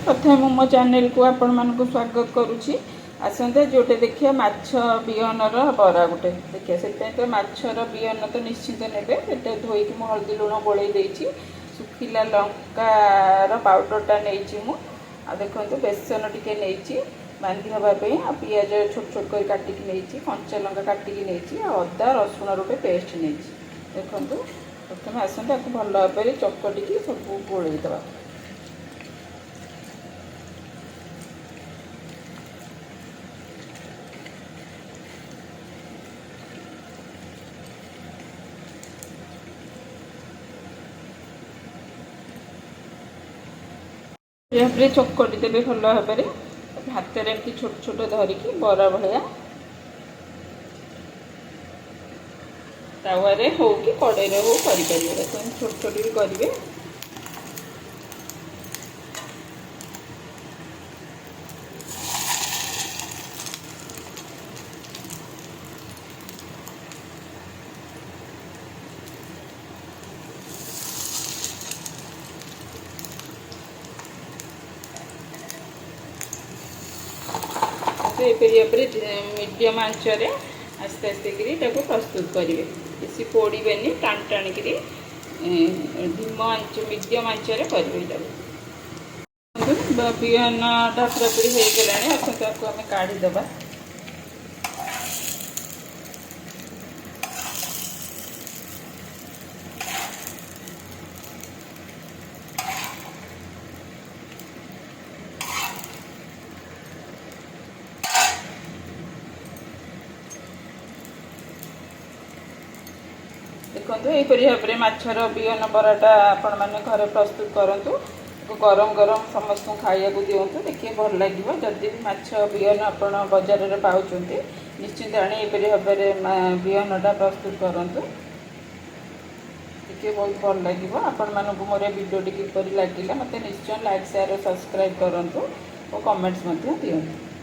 प्रथम मो चैनल को आपण मानक स्वागत करुच्ची। आसते जोटे देखिए माछ बिहनर बरा गोटे देखिए से तो माछर बिहन तो निश्चिंत ने धोईक मु हल्दी लुण गोल सुखिला लंकार पाउडरटा नहीं देखो बेसन टिके नहीं बांधी हाँपाई आ पिज छोट छोट कर काटिक नहीं कंचा लंका काटिक नहीं अदा रसुण गोटे पेस्ट नहीं देखो प्रथम आसते भल भाव चकटिकी सब गोलईदे चकटी देवे भल भाव हाथ में एमती छोट छोट धरिकी बरा भाया तावे हो कि कड़े हो करें छोट छोट भी करेंगे। मीडियम आंचरे आस्ते आस्ते प्रस्तुत करेंगे बेसी पोड़े टाण टाणिक धीम आंच मीडियम आंचरे करेंगे। बिहनटा पूरापूरी हो गला आम काढ़ीदे देखो यहीपरी भाव में माछर बिहन बराटा आपण मैंने घर प्रस्तुत करूँ गरम गरम समस्त खाया दिंतु देखिए भल लगे जदि भी माछ बिहन आप बजार में पाँच निश्चिंत आनी यहीपरी भाव में बिहनटा प्रस्तुत करूँ देखिए बहुत भल लगे आपण मानक मोर वीडियोटी किपरि लगे मत निश्चय लाइक शेयर सब्सक्राइब करूँ और कमेंट्स दिंतु।